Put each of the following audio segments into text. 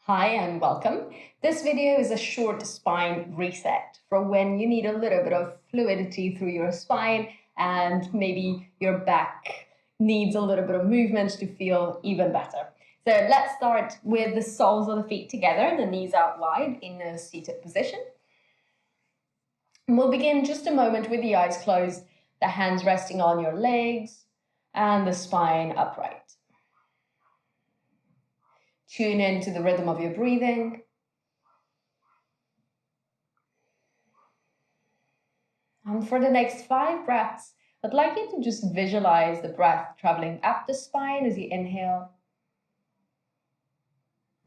Hi and welcome. This video is a short spine reset for when you need a little bit of fluidity through your spine and maybe your back needs a little bit of movement to feel even better. So let's start with the soles of the feet together, the knees out wide in a seated position. And we'll begin just a moment with the eyes closed, the hands resting on your legs and the spine upright. Tune into the rhythm of your breathing. And for the next 5 breaths, I'd like you to just visualize the breath traveling up the spine as you inhale,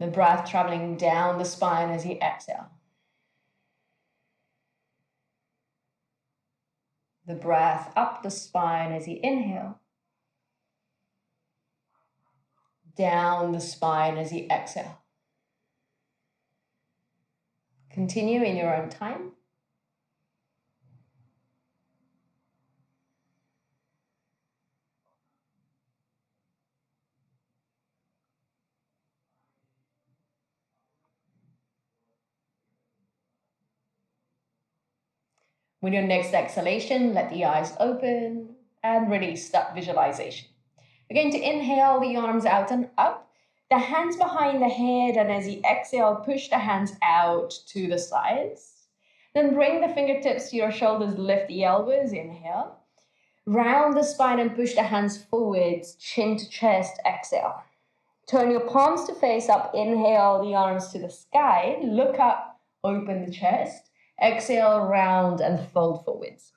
the breath traveling down the spine as you exhale. The breath up the spine as you inhale, down the spine as you exhale. Continue in your own time. With your next exhalation, let the eyes open and release that visualization. We're going to inhale the arms out and up, the hands behind the head, and as you exhale, push the hands out to the sides. Then bring the fingertips to your shoulders, lift the elbows, inhale. Round the spine and push the hands forwards, chin to chest, exhale. Turn your palms to face up, inhale the arms to the sky, look up, open the chest. Exhale, round and fold forwards.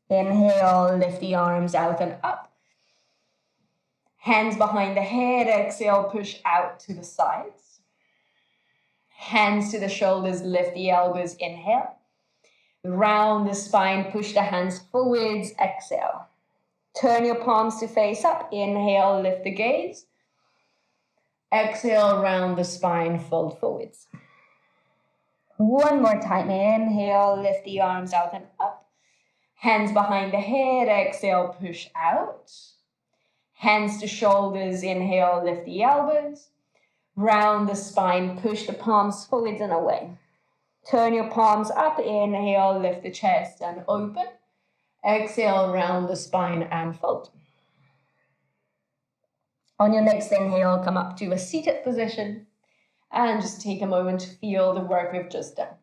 Inhale, lift the arms out and up. Hands behind the head, exhale, push out to the sides. Hands to the shoulders, lift the elbows, inhale. Round the spine, push the hands forwards, exhale. Turn your palms to face up, inhale, lift the gaze. Exhale, round the spine, fold forwards. One more time, inhale, lift the arms out and up. Hands behind the head, exhale, push out. Hands to shoulders, inhale, lift the elbows. Round the spine, push the palms forwards and away. Turn your palms up, inhale, lift the chest and open. Exhale, round the spine and fold. On your next inhale, come up to a seated position and just take a moment to feel the work we've just done.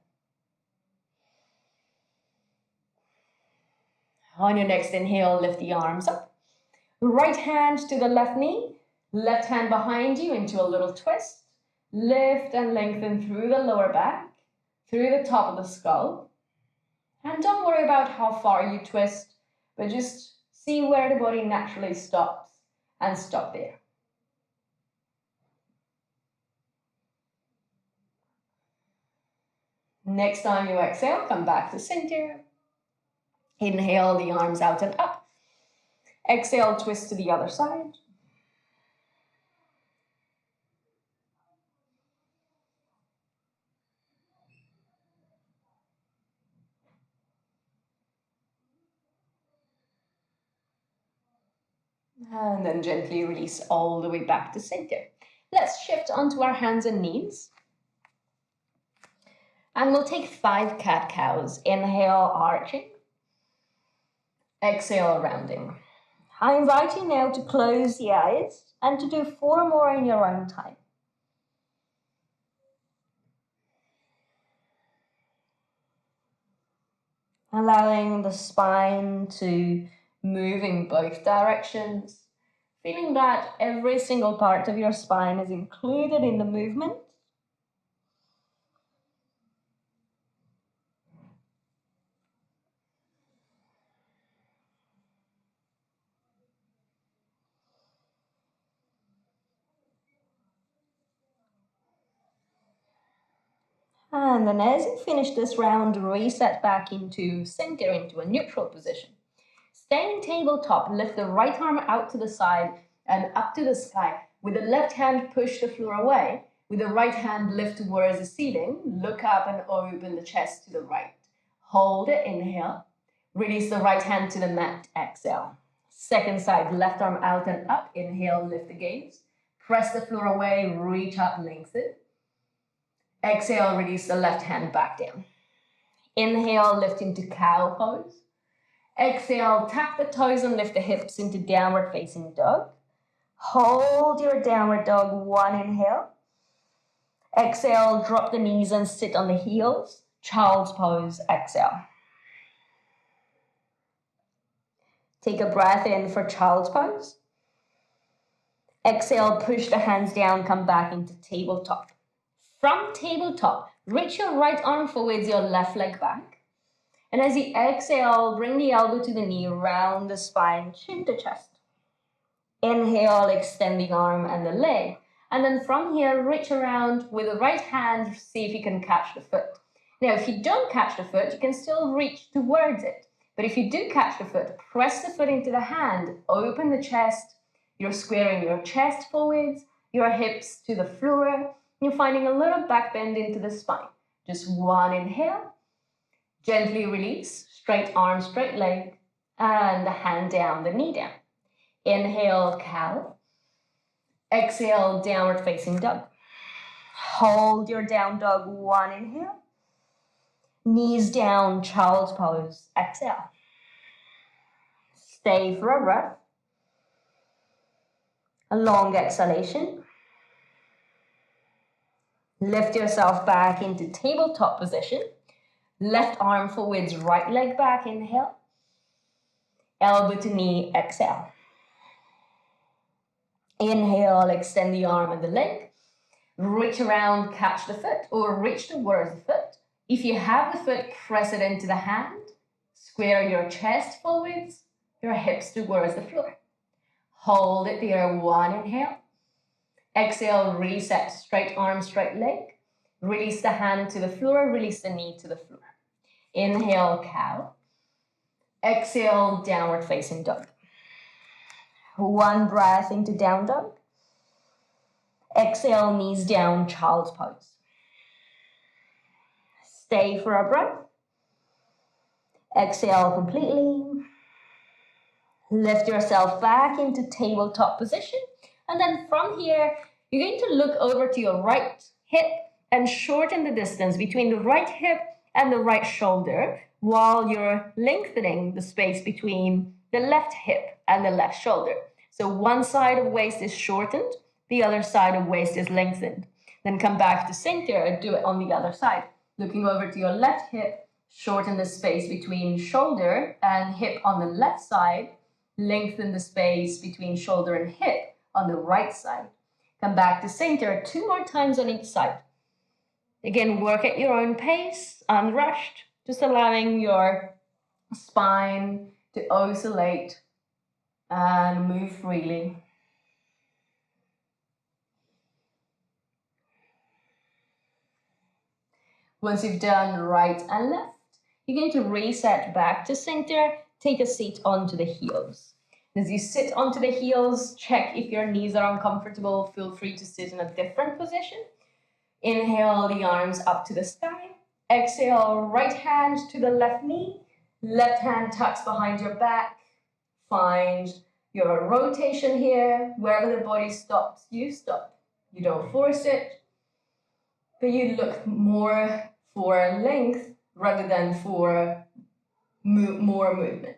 On your next inhale, lift the arms up. Right hand to the left knee, left hand behind you into a little twist. Lift and lengthen through the lower back, through the top of the skull. And don't worry about how far you twist, but just see where the body naturally stops and stop there. Next time you exhale, come back to center. Inhale the arms out and up. Exhale, twist to the other side. And then gently release all the way back to center. Let's shift onto our hands and knees. And we'll take 5 cat-cows. Inhale, arching. Exhale, rounding. I invite you now to close the eyes and to do 4 more in your own time. Allowing the spine to move in both directions. Feeling that every single part of your spine is included in the movement. And then as you finish this round, reset back into center, into a neutral position. Staying tabletop, lift the right arm out to the side and up to the sky. With the left hand, push the floor away. With the right hand, lift towards the ceiling. Look up and open the chest to the right. Hold it, inhale. Release the right hand to the mat, exhale. Second side, left arm out and up. Inhale, lift the gaze. Press the floor away, reach up, lengthen. Exhale, release the left hand back down. Inhale, lift into cow pose. Exhale, tap the toes and lift the hips into downward facing dog. Hold your downward dog, one inhale. Exhale, drop the knees and sit on the heels. Child's pose, exhale. Take a breath in for child's pose. Exhale, push the hands down, come back into tabletop. From tabletop, reach your right arm forwards, your left leg back. And as you exhale, bring the elbow to the knee, round the spine, chin to chest. Inhale, extend the arm and the leg. And then from here, reach around with the right hand, see if you can catch the foot. Now, if you don't catch the foot, you can still reach towards it. But if you do catch the foot, press the foot into the hand, open the chest. You're squaring your chest forwards, your hips to the floor. You're finding a little back bend into the spine. Just one inhale. Gently release, straight arm, straight leg, and the hand down, the knee down. Inhale, cow. Exhale, downward facing dog. Hold your down dog, one inhale. Knees down, child's pose, exhale. Stay for a breath. A long exhalation. Lift yourself back into tabletop position. Left arm forwards, right leg back, inhale. Elbow to knee, exhale. Inhale, extend the arm and the leg. Reach around, catch the foot, or reach towards the foot. If you have the foot, press it into the hand. Square your chest forwards, your hips towards the floor. Hold it there, one inhale. Exhale, reset, straight arm, straight leg. Release the hand to the floor, release the knee to the floor. Inhale, cow. Exhale, downward facing dog. One breath into down dog. Exhale, knees down, child's pose. Stay for a breath. Exhale completely. Lift yourself back into tabletop position. And then from here, you're going to look over to your right hip and shorten the distance between the right hip and the right shoulder while you're lengthening the space between the left hip and the left shoulder. So one side of waist is shortened, the other side of waist is lengthened. Then come back to center and do it on the other side. Looking over to your left hip, shorten the space between shoulder and hip on the left side. Lengthen the space between shoulder and hip on the right side. Come back to center 2 more times on each side. Again, work at your own pace, unrushed, just allowing your spine to oscillate and move freely. Once you've done right and left, you're going to reset back to center, take a seat onto the heels. As you sit onto the heels, check if your knees are uncomfortable. Feel free to sit in a different position. Inhale the arms up to the sky. Exhale, right hand to the left knee. Left hand tucks behind your back. Find your rotation here. Wherever the body stops, you stop. You don't force it, but you look more for length rather than for more movement.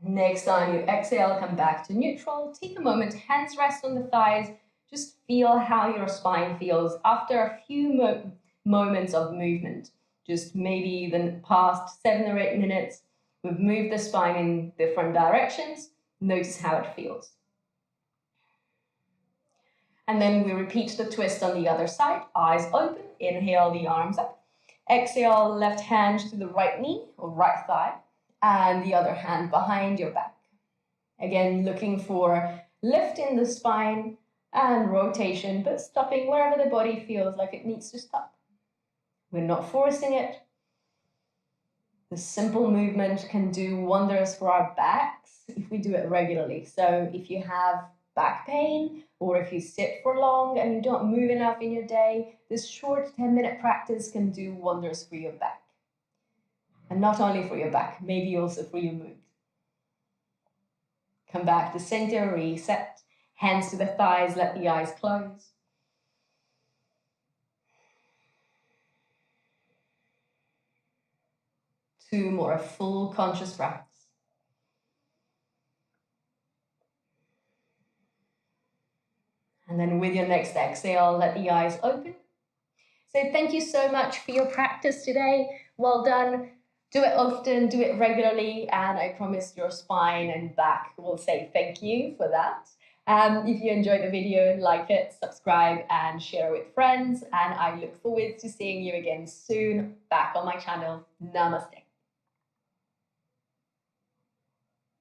Next time you exhale, come back to neutral. Take a moment, hands rest on the thighs. Just feel how your spine feels after a few moments of movement. Just maybe the past 7 or 8 minutes, we've moved the spine in different directions. Notice how it feels. And then we repeat the twist on the other side. Eyes open, inhale the arms up. Exhale, left hand to the right knee or right thigh. And the other hand behind your back. Again, looking for lift in the spine and rotation, but stopping wherever the body feels like it needs to stop. We're not forcing it. The simple movement can do wonders for our backs if we do it regularly. So if you have back pain or if you sit for long and you don't move enough in your day, this short 10-minute practice can do wonders for your back. And not only for your back, maybe also for your mood. Come back to center, reset. Hands to the thighs, let the eyes close. 2 more, full conscious breaths. And then with your next exhale, let the eyes open. So thank you so much for your practice today. Well done. Do it often, do it regularly, and I promise your spine and back will say thank you for that. If you enjoyed the video, like it, subscribe, and share with friends. And I look forward to seeing you again soon back on my channel. Namaste.